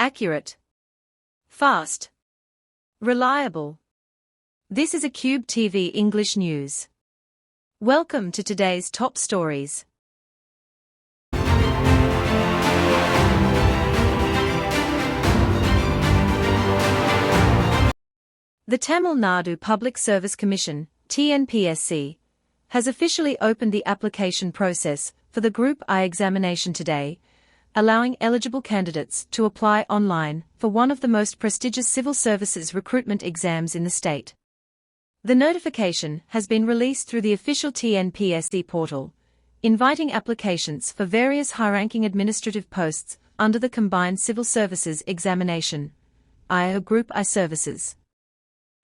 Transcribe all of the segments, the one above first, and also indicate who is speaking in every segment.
Speaker 1: Accurate. Fast. Reliable. This is ACubeTV English News. Welcome to today's top stories. The Tamil Nadu Public Service Commission, TNPSC, has officially opened the application process for the Group I examination today, allowing eligible candidates to apply online for one of the most prestigious civil services recruitment exams in the state. The notification has been released through the official TNPSC portal, inviting applications for various high-ranking administrative posts under the Combined Civil Services Examination, Group I services.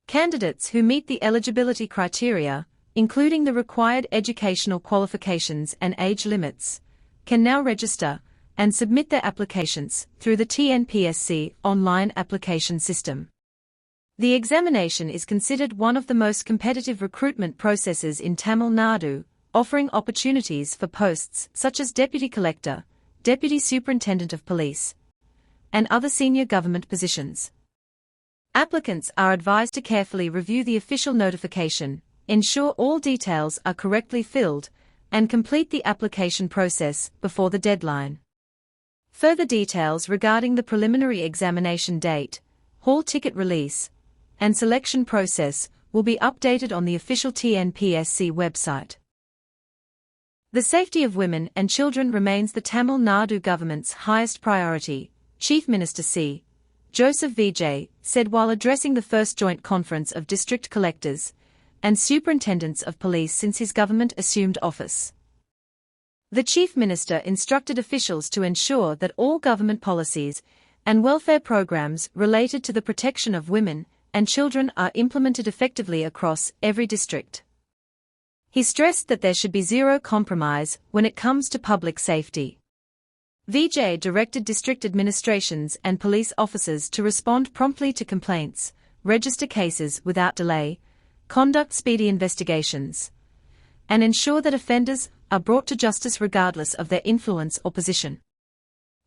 Speaker 1: Candidates who meet the eligibility criteria, including the required educational qualifications and age limits, can now register and submit their applications through the TNPSC online application system. The examination is considered one of the most competitive recruitment processes in Tamil Nadu, offering opportunities for posts such as Deputy Collector, Deputy Superintendent of Police, and other senior government positions. Applicants are advised to carefully review the official notification, ensure all details are correctly filled, and complete the application process before the deadline. Further details regarding the preliminary examination date, hall ticket release, and selection process will be updated on the official TNPSC website. The safety of women and children remains the Tamil Nadu government's highest priority, Chief Minister C. Joseph Vijay said while addressing the first joint conference of district collectors and superintendents of police since his government assumed office. The Chief Minister instructed officials to ensure that all government policies and welfare programs related to the protection of women and children are implemented effectively across every district. He stressed that there should be zero compromise when it comes to public safety. Vijay directed district administrations and police officers to respond promptly to complaints, register cases without delay, conduct speedy investigations, and ensure that offenders are brought to justice regardless of their influence or position.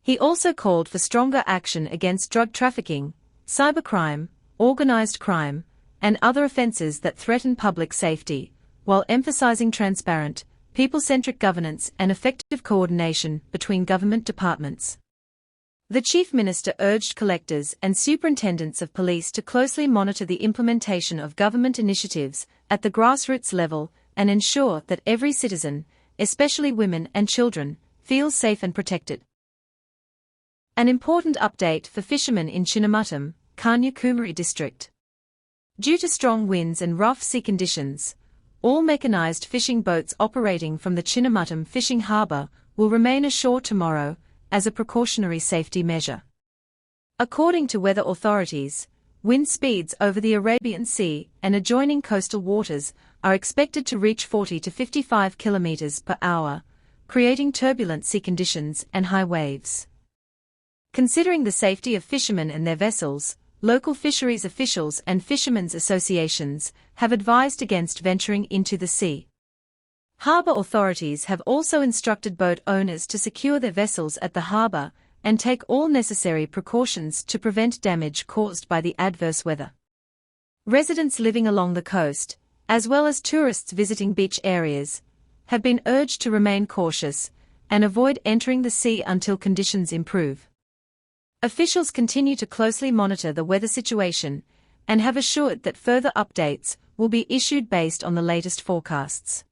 Speaker 1: He also called for stronger action against drug trafficking, cybercrime, organized crime, and other offenses that threaten public safety, while emphasizing transparent, people-centric governance and effective coordination between government departments. The Chief Minister urged collectors and superintendents of police to closely monitor the implementation of government initiatives at the grassroots level and ensure that every citizen, especially women and children, feels safe and protected. An important update for fishermen in Chinnamattam, Kanyakumari district. Due to strong winds and rough sea conditions, all mechanized fishing boats operating from the Chinnamattam fishing harbour will remain ashore tomorrow as a precautionary safety measure. According to weather authorities, wind speeds over the Arabian Sea and adjoining coastal waters are expected to reach 40 to 55 km per hour, creating turbulent sea conditions and high waves. Considering the safety of fishermen and their vessels, local fisheries officials and fishermen's associations have advised against venturing into the sea. Harbour authorities have also instructed boat owners to secure their vessels at the harbour and take all necessary precautions to prevent damage caused by the adverse weather. Residents living along the coast, as well as tourists visiting beach areas, have been urged to remain cautious and avoid entering the sea until conditions improve. Officials continue to closely monitor the weather situation and have assured that further updates will be issued based on the latest forecasts.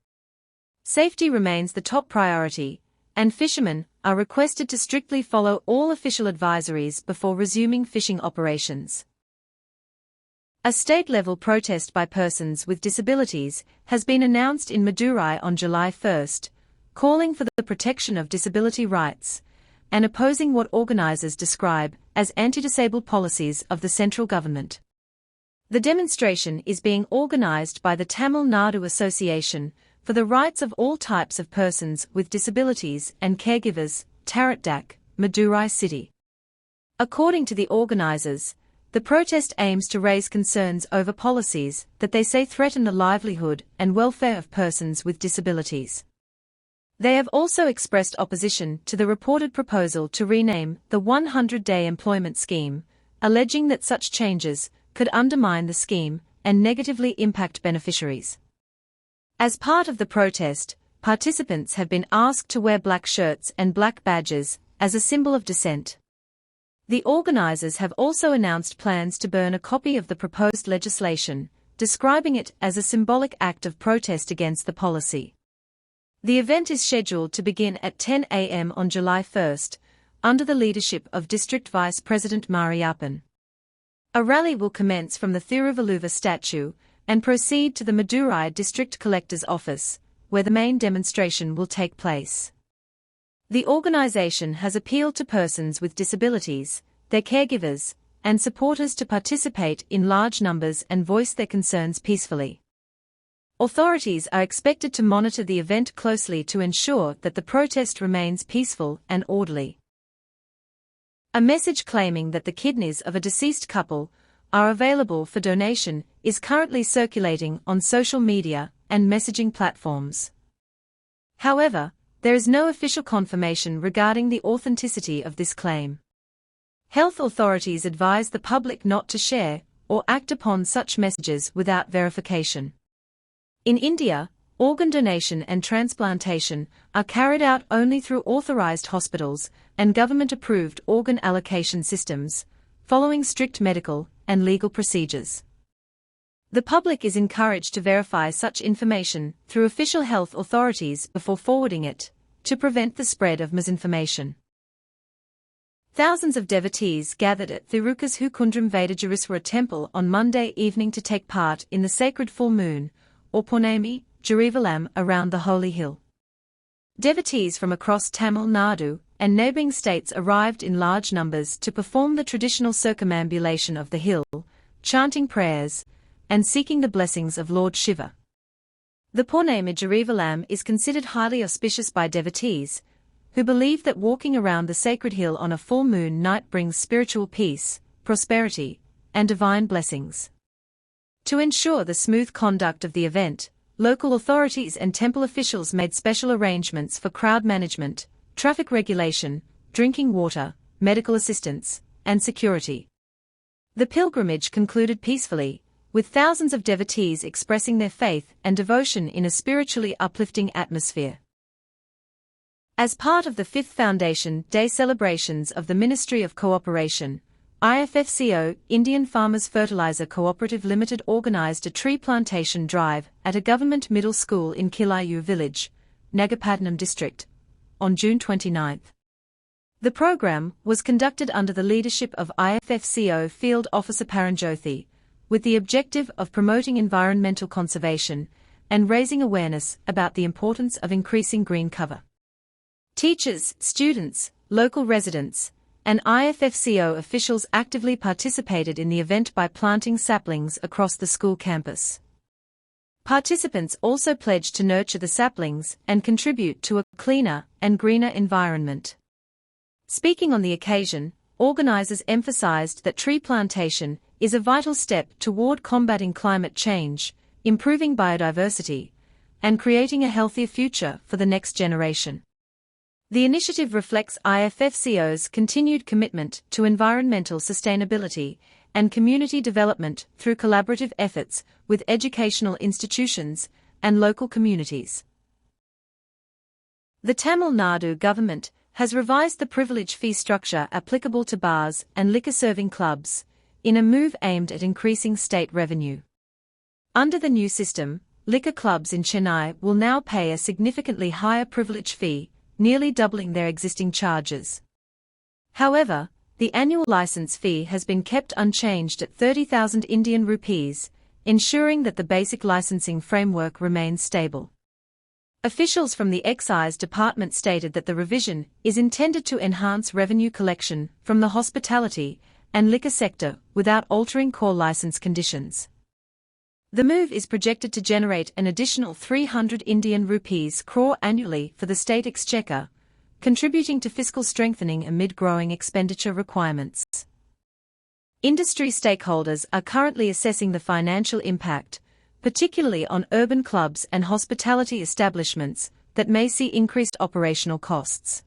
Speaker 1: Safety remains the top priority, and fishermen are requested to strictly follow all official advisories before resuming fishing operations. A state-level protest by persons with disabilities has been announced in Madurai on July 1, calling for the protection of disability rights and opposing what organizers describe as anti-disabled policies of the central government. The demonstration is being organized by the Tamil Nadu Association for the Rights of All Types of Persons with Disabilities and Caregivers, Taratdak, Madurai City. According to the organizers, the protest aims to raise concerns over policies that they say threaten the livelihood and welfare of persons with disabilities. They have also expressed opposition to the reported proposal to rename the 100-day employment scheme, alleging that such changes could undermine the scheme and negatively impact beneficiaries. As part of the protest, participants have been asked to wear black shirts and black badges as a symbol of dissent. The organizers have also announced plans to burn a copy of the proposed legislation, describing it as a symbolic act of protest against the policy. The event is scheduled to begin at 10 a.m. on July 1, under the leadership of District Vice President Mariappan. A rally will commence from the Thiruvalluvar statue and proceed to the Madurai District Collector's office, where the main demonstration will take place. The organization has appealed to persons with disabilities, their caregivers, and supporters to participate in large numbers and voice their concerns peacefully. Authorities are expected to monitor the event closely to ensure that the protest remains peaceful and orderly. A message claiming that the kidneys of a deceased couple are available for donation is currently circulating on social media and messaging platforms. However, there is no official confirmation regarding the authenticity of this claim. Health authorities advise the public not to share or act upon such messages without verification. In India, organ donation and transplantation are carried out only through authorized hospitals and government-approved organ allocation systems, following strict medical and legal procedures. The public is encouraged to verify such information through official health authorities before forwarding it, to prevent the spread of misinformation. Thousands of devotees gathered at Thirukazhukundram Vedajariswara temple on Monday evening to take part in the sacred full moon, or Purnami, Jarivalam around the holy hill. Devotees from across Tamil Nadu and neighbouring states arrived in large numbers to perform the traditional circumambulation of the hill, chanting prayers, and seeking the blessings of Lord Shiva. The Purnami Jarivalam is considered highly auspicious by devotees, who believe that walking around the sacred hill on a full moon night brings spiritual peace, prosperity, and divine blessings. To ensure the smooth conduct of the event, local authorities and temple officials made special arrangements for crowd management, traffic regulation, drinking water, medical assistance, and security. The pilgrimage concluded peacefully, with thousands of devotees expressing their faith and devotion in a spiritually uplifting atmosphere. As part of the 5th Foundation Day celebrations of the Ministry of Cooperation, IFFCO, Indian Farmers Fertilizer Cooperative Limited organised a tree plantation drive at a government middle school in Kilayu village, Nagapattinam district, on June 29. The program was conducted under the leadership of IFFCO Field Officer Paranjyothi, with the objective of promoting environmental conservation and raising awareness about the importance of increasing green cover. Teachers, students, local residents, and IFFCO officials actively participated in the event by planting saplings across the school campus. Participants also pledged to nurture the saplings and contribute to a cleaner and greener environment. Speaking on the occasion, organizers emphasized that tree plantation is a vital step toward combating climate change, improving biodiversity, and creating a healthier future for the next generation. The initiative reflects IFFCO's continued commitment to environmental sustainability and community development through collaborative efforts with educational institutions and local communities. The Tamil Nadu government has revised the privilege fee structure applicable to bars and liquor-serving clubs, in a move aimed at increasing state revenue. Under the new system, liquor clubs in Chennai will now pay a significantly higher privilege fee, nearly doubling their existing charges. However, the annual license fee has been kept unchanged at 30,000 Indian rupees, ensuring that the basic licensing framework remains stable. Officials from the Excise Department stated that the revision is intended to enhance revenue collection from the hospitality and liquor sector without altering core license conditions. The move is projected to generate an additional 300 Indian rupees crore annually for the state exchequer, contributing to fiscal strengthening amid growing expenditure requirements. Industry stakeholders are currently assessing the financial impact, particularly on urban clubs and hospitality establishments, that may see increased operational costs.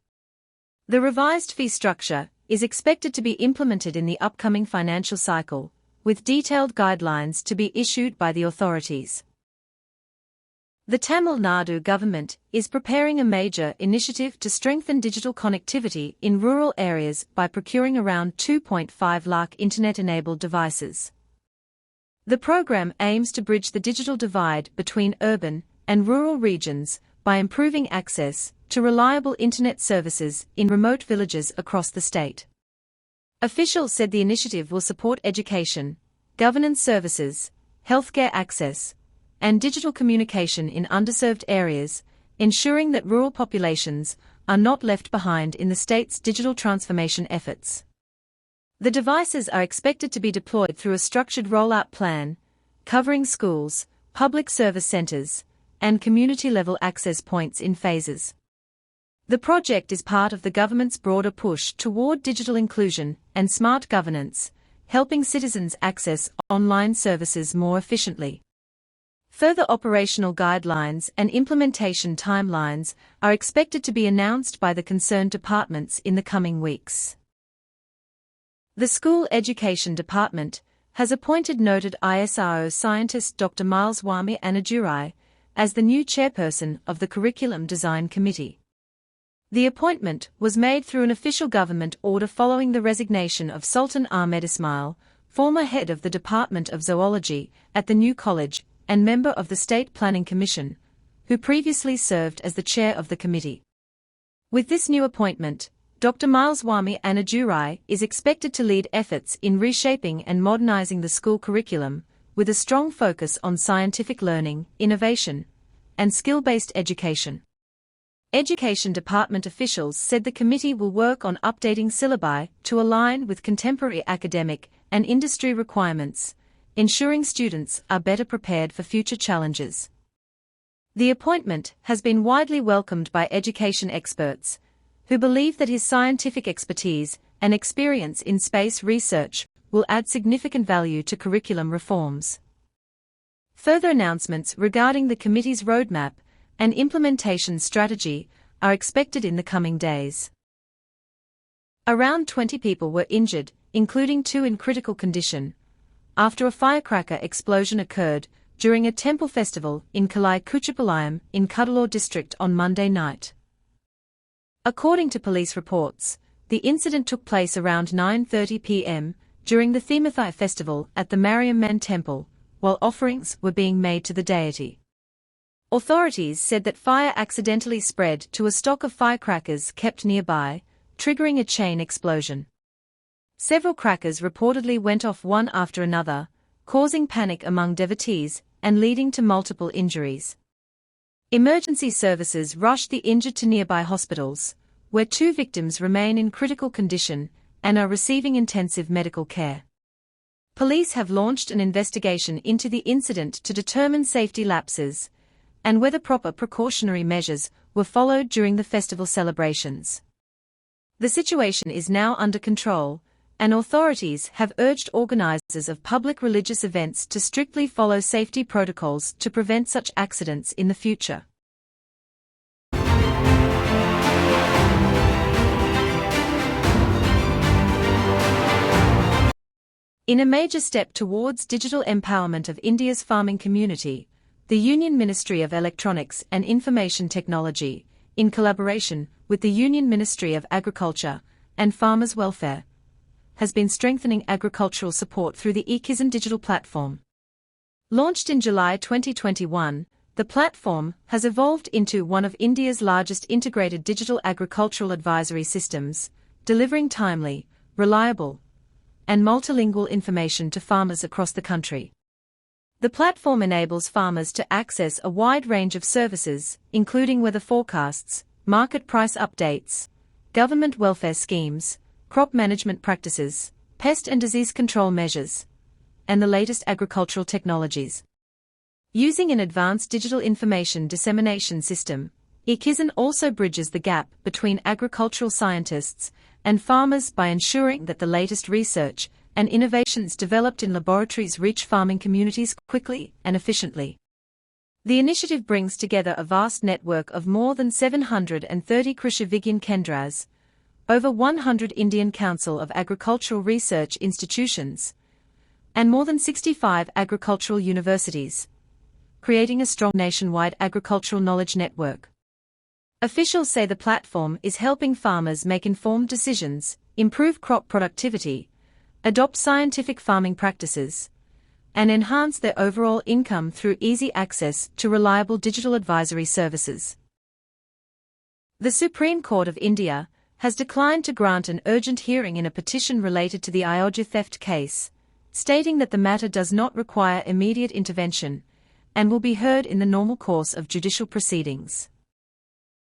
Speaker 1: The revised fee structure is expected to be implemented in the upcoming financial cycle, with detailed guidelines to be issued by the authorities. The Tamil Nadu government is preparing a major initiative to strengthen digital connectivity in rural areas by procuring around 2.5 lakh internet-enabled devices. The program aims to bridge the digital divide between urban and rural regions by improving access to reliable internet services in remote villages across the state. Officials said the initiative will support education, governance services, healthcare access, and digital communication in underserved areas, ensuring that rural populations are not left behind in the state's digital transformation efforts. The devices are expected to be deployed through a structured rollout plan, covering schools, public service centers, and community-level access points in phases. The project is part of the government's broader push toward digital inclusion and smart governance, helping citizens access online services more efficiently. Further operational guidelines and implementation timelines are expected to be announced by the concerned departments in the coming weeks. The School Education Department has appointed noted ISRO scientist Dr. Mileswamy Anadurai as the new chairperson of the Curriculum Design Committee. The appointment was made through an official government order following the resignation of Sultan Ahmed Ismail, former head of the Department of Zoology at the new college and member of the State Planning Commission, who previously served as the chair of the committee. With this new appointment, Dr. Mileswamy Anadurai is expected to lead efforts in reshaping and modernizing the school curriculum, with a strong focus on scientific learning, innovation, and skill-based education. Education Department officials said the committee will work on updating syllabi to align with contemporary academic and industry requirements, ensuring students are better prepared for future challenges. The appointment has been widely welcomed by education experts, who believe that his scientific expertise and experience in space research will add significant value to curriculum reforms. Further announcements regarding the committee's roadmap and implementation strategy are expected in the coming days. Around 20 people were injured, including 2 in critical condition, after a firecracker explosion occurred during a temple festival in Kalai Kuchipalayam in Cuddalore district on Monday night. According to police reports, the incident took place around 9:30 p.m. during the Themathai festival at the Mariamman temple, while offerings were being made to the deity. Authorities said that fire accidentally spread to a stock of firecrackers kept nearby, triggering a chain explosion. Several crackers reportedly went off one after another, causing panic among devotees and leading to multiple injuries. Emergency services rushed the injured to nearby hospitals, where 2 victims remain in critical condition and are receiving intensive medical care. Police have launched an investigation into the incident to determine safety lapses and whether proper precautionary measures were followed during the festival celebrations. The situation is now under control, and authorities have urged organizers of public religious events to strictly follow safety protocols to prevent such accidents in the future. In a major step towards digital empowerment of India's farming community, the Union Ministry of Electronics and Information Technology, in collaboration with the Union Ministry of Agriculture and Farmers' Welfare, has been strengthening agricultural support through the eKisan digital platform. Launched in July 2021, the platform has evolved into one of India's largest integrated digital agricultural advisory systems, delivering timely, reliable, and multilingual information to farmers across the country. The platform enables farmers to access a wide range of services, including weather forecasts, market price updates, government welfare schemes, crop management practices, pest and disease control measures, and the latest agricultural technologies. Using an advanced digital information dissemination system, eKisan also bridges the gap between agricultural scientists and farmers by ensuring that the latest research and innovations developed in laboratories reach farming communities quickly and efficiently. The initiative brings together a vast network of more than 730 Krishi Vigyan Kendras, over 100 Indian Council of Agricultural Research institutions, and more than 65 agricultural universities, creating a strong nationwide agricultural knowledge network. Officials say the platform is helping farmers make informed decisions, improve crop productivity, adopt scientific farming practices, and enhance their overall income through easy access to reliable digital advisory services. The Supreme Court of India has declined to grant an urgent hearing in a petition related to the Ayodhya theft case, stating that the matter does not require immediate intervention and will be heard in the normal course of judicial proceedings.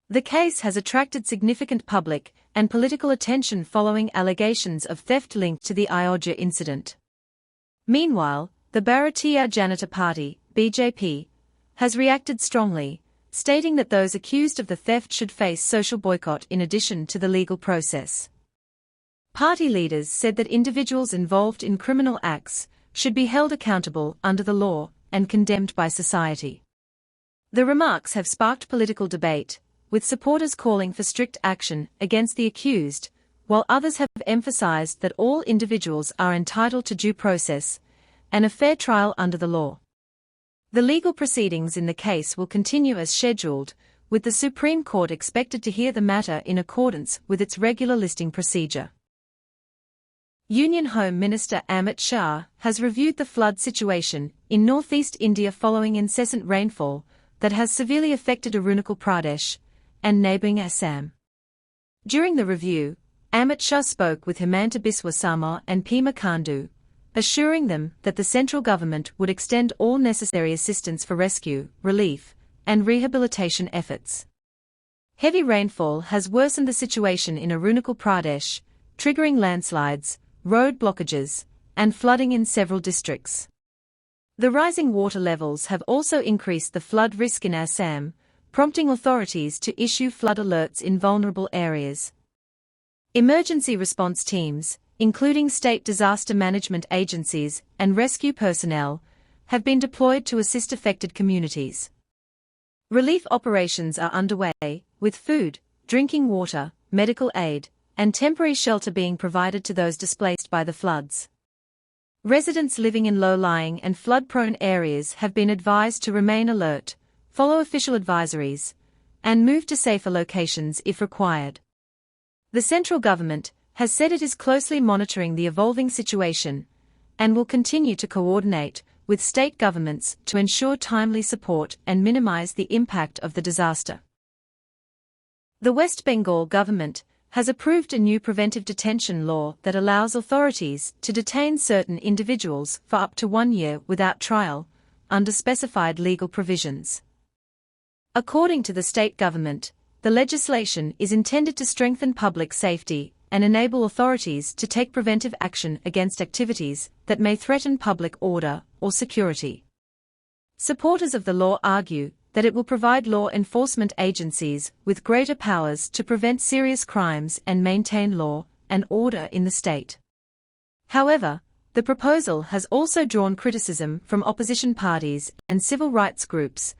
Speaker 1: The case has attracted significant public and political attention following allegations of theft linked to the Ayodhya incident. Meanwhile, the Bharatiya Janata Party, BJP, has reacted strongly, stating that those accused of the theft should face social boycott in addition to the legal process. Party leaders said that individuals involved in criminal acts should be held accountable under the law and condemned by society. The remarks have sparked political debate, with supporters calling for strict action against the accused, while others have emphasized that all individuals are entitled to due process and a fair trial under the law. The legal proceedings in the case will continue as scheduled, with the Supreme Court expected to hear the matter in accordance with its regular listing procedure. Union Home Minister Amit Shah has reviewed the flood situation in northeast India following incessant rainfall that has severely affected Arunachal Pradesh and neighbouring Assam. During the review, Amit Shah spoke with Himanta Biswa Sarma and Pema Khandu, assuring them that the central government would extend all necessary assistance for rescue, relief, and rehabilitation efforts. Heavy rainfall has worsened the situation in Arunachal Pradesh, triggering landslides, road blockages, and flooding in several districts. The rising water levels have also increased the flood risk in Assam, prompting authorities to issue flood alerts in vulnerable areas. Emergency response teams, including state disaster management agencies and rescue personnel, have been deployed to assist affected communities. Relief operations are underway, with food, drinking water, medical aid, and temporary shelter being provided to those displaced by the floods. Residents living in low-lying and flood-prone areas have been advised to remain alert, follow official advisories, and move to safer locations if required. The central government has said it is closely monitoring the evolving situation and will continue to coordinate with state governments to ensure timely support and minimize the impact of the disaster. The West Bengal government has approved a new preventive detention law that allows authorities to detain certain individuals for up to 1 year without trial, under specified legal provisions. According to the state government, the legislation is intended to strengthen public safety and enable authorities to take preventive action against activities that may threaten public order or security. Supporters of the law argue that it will provide law enforcement agencies with greater powers to prevent serious crimes and maintain law and order in the state. However, the proposal has also drawn criticism from opposition parties and civil rights groups,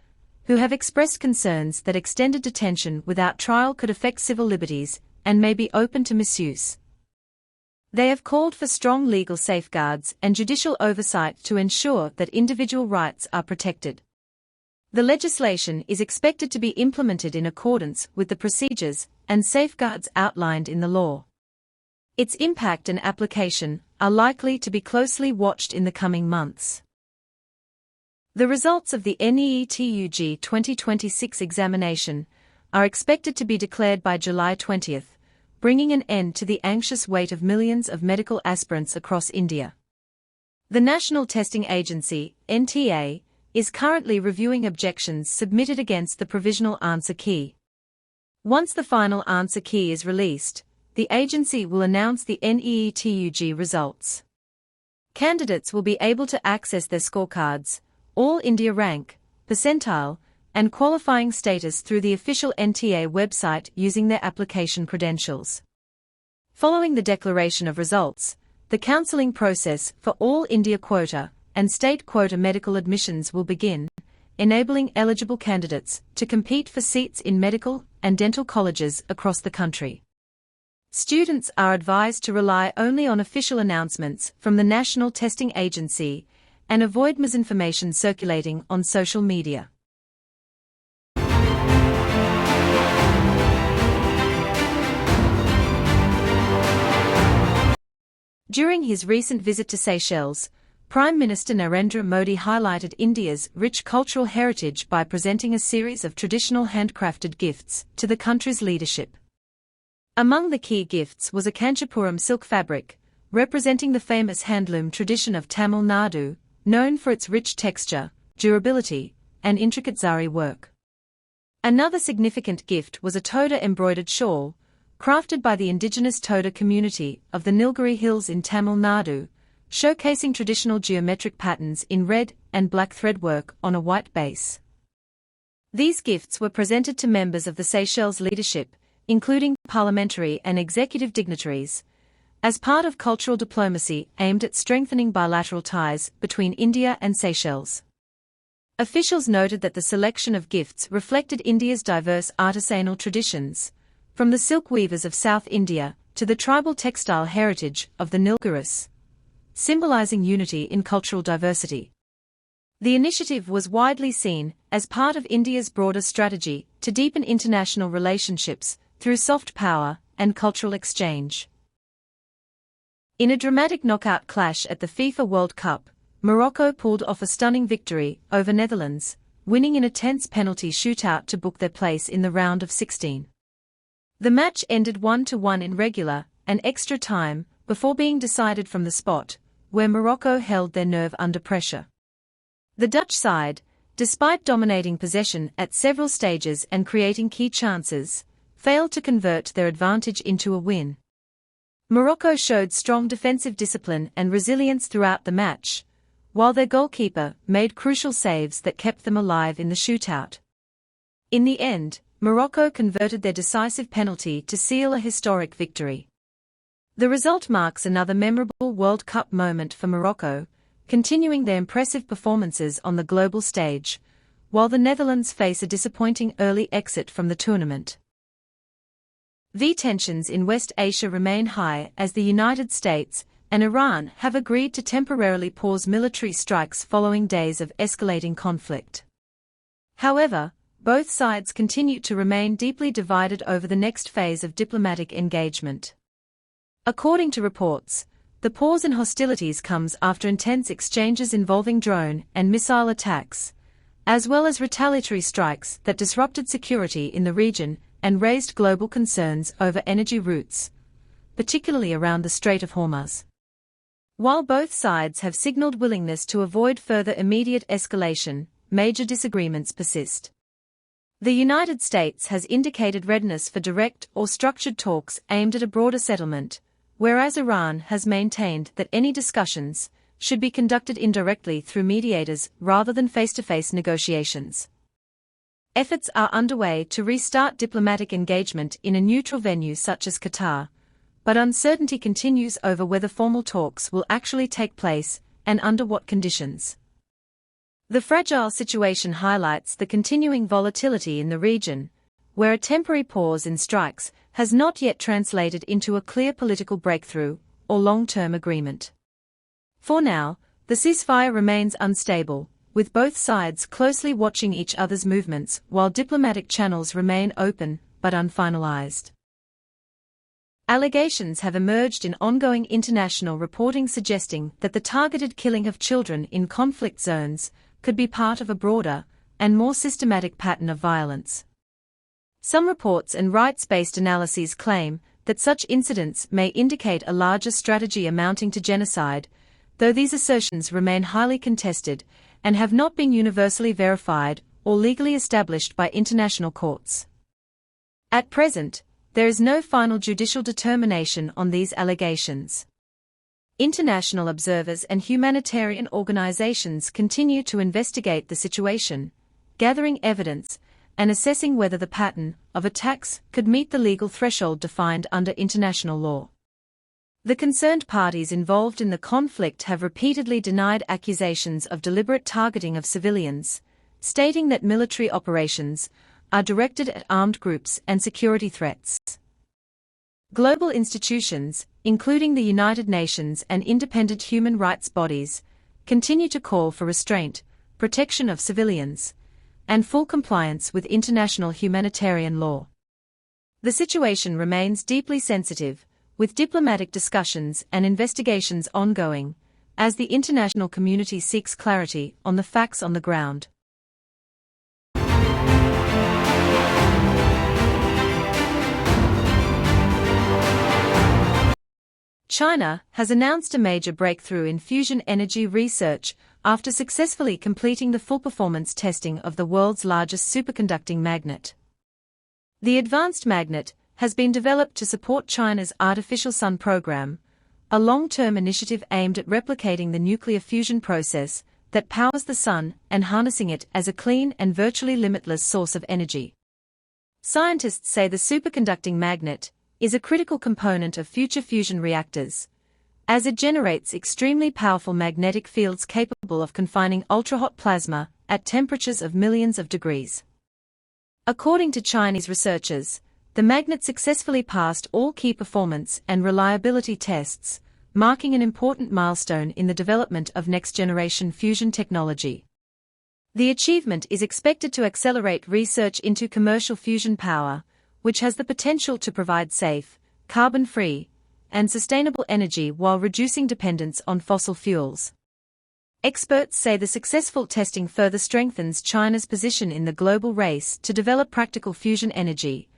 Speaker 1: who have expressed concerns that extended detention without trial could affect civil liberties and may be open to misuse. They have called for strong legal safeguards and judicial oversight to ensure that individual rights are protected. The legislation is expected to be implemented in accordance with the procedures and safeguards outlined in the law. Its impact and application are likely to be closely watched in the coming months. The results of the NEET-UG 2026 examination are expected to be declared by July 20, bringing an end to the anxious wait of millions of medical aspirants across India. The National Testing Agency, NTA, is currently reviewing objections submitted against the provisional answer key. Once the final answer key is released, the agency will announce the NEET-UG results. Candidates will be able to access their scorecards, All India rank, percentile, and qualifying status through the official NTA website using their application credentials. Following the declaration of results, the counselling process for All India quota and state quota medical admissions will begin, enabling eligible candidates to compete for seats in medical and dental colleges across the country. Students are advised to rely only on official announcements from the National Testing Agency and avoid misinformation circulating on social media. During his recent visit to Seychelles, Prime Minister Narendra Modi highlighted India's rich cultural heritage by presenting a series of traditional handcrafted gifts to the country's leadership. Among the key gifts was a Kanchipuram silk fabric, representing the famous handloom tradition of Tamil Nadu, known for its rich texture, durability, and intricate zari work. Another significant gift was a Toda embroidered shawl, crafted by the indigenous Toda community of the Nilgiri Hills in Tamil Nadu, showcasing traditional geometric patterns in red and black thread work on a white base. These gifts were presented to members of the Seychelles leadership, including parliamentary and executive dignitaries, as part of cultural diplomacy aimed at strengthening bilateral ties between India and Seychelles. Officials noted that the selection of gifts reflected India's diverse artisanal traditions, from the silk weavers of South India to the tribal textile heritage of the Nilgiris, symbolizing unity in cultural diversity. The initiative was widely seen as part of India's broader strategy to deepen international relationships through soft power and cultural exchange. In a dramatic knockout clash at the FIFA World Cup, Morocco pulled off a stunning victory over Netherlands, winning in a tense penalty shootout to book their place in the round of 16. The match ended 1-1 in regular and extra time before being decided from the spot, where Morocco held their nerve under pressure. The Dutch side, despite dominating possession at several stages and creating key chances, failed to convert their advantage into a win. Morocco showed strong defensive discipline and resilience throughout the match, while their goalkeeper made crucial saves that kept them alive in the shootout. In the end, Morocco converted their decisive penalty to seal a historic victory. The result marks another memorable World Cup moment for Morocco, continuing their impressive performances on the global stage, while the Netherlands face a disappointing early exit from the tournament. The tensions in West Asia remain high as the United States and Iran have agreed to temporarily pause military strikes following days of escalating conflict. However, both sides continue to remain deeply divided over the next phase of diplomatic engagement. According to reports, the pause in hostilities comes after intense exchanges involving drone and missile attacks, as well as retaliatory strikes that disrupted security in the region and raised global concerns over energy routes, particularly around the Strait of Hormuz. While both sides have signaled willingness to avoid further immediate escalation, major disagreements persist. The United States has indicated readiness for direct or structured talks aimed at a broader settlement, whereas Iran has maintained that any discussions should be conducted indirectly through mediators rather than face-to-face negotiations. Efforts are underway to restart diplomatic engagement in a neutral venue such as Qatar, but uncertainty continues over whether formal talks will actually take place and under what conditions. The fragile situation highlights the continuing volatility in the region, where a temporary pause in strikes has not yet translated into a clear political breakthrough or long-term agreement. For now, the ceasefire remains unstable, with both sides closely watching each other's movements while diplomatic channels remain open but unfinalized. Allegations have emerged in ongoing international reporting suggesting that the targeted killing of children in conflict zones could be part of a broader and more systematic pattern of violence. Some reports and rights-based analyses claim that such incidents may indicate a larger strategy amounting to genocide, though these assertions remain highly contested and have not been universally verified or legally established by international courts. At present, there is no final judicial determination on these allegations. International observers and humanitarian organizations continue to investigate the situation, gathering evidence, and assessing whether the pattern of attacks could meet the legal threshold defined under international law. The concerned parties involved in the conflict have repeatedly denied accusations of deliberate targeting of civilians, stating that military operations are directed at armed groups and security threats. Global institutions, including the United Nations and independent human rights bodies, continue to call for restraint, protection of civilians, and full compliance with international humanitarian law. The situation remains deeply sensitive, with diplomatic discussions and investigations ongoing, as the international community seeks clarity on the facts on the ground. China has announced a major breakthrough in fusion energy research after successfully completing the full performance testing of the world's largest superconducting magnet. The advanced magnet has been developed to support China's artificial sun program, a long-term initiative aimed at replicating the nuclear fusion process that powers the sun and harnessing it as a clean and virtually limitless source of energy. Scientists say the superconducting magnet is a critical component of future fusion reactors, as it generates extremely powerful magnetic fields capable of confining ultra-hot plasma at temperatures of millions of degrees. According to Chinese researchers, the magnet successfully passed all key performance and reliability tests, marking an important milestone in the development of next-generation fusion technology. The achievement is expected to accelerate research into commercial fusion power, which has the potential to provide safe, carbon-free, and sustainable energy while reducing dependence on fossil fuels. Experts say the successful testing further strengthens China's position in the global race to develop practical fusion energy,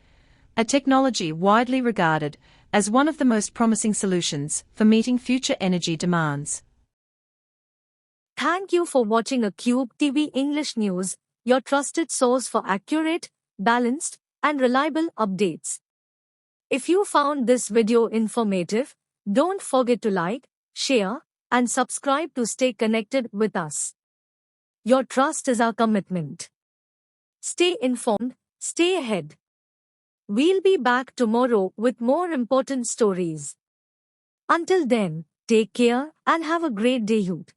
Speaker 1: a technology widely regarded as one of the most promising solutions for meeting future energy demands.
Speaker 2: Thank you for watching ACubeTV English News, your trusted source for accurate, balanced, and reliable updates. If you found this video informative, don't forget to like, share, and subscribe to stay connected with us. Your trust is our commitment. Stay informed, stay ahead. We'll be back tomorrow with more important stories. Until then, take care and have a great day, youth.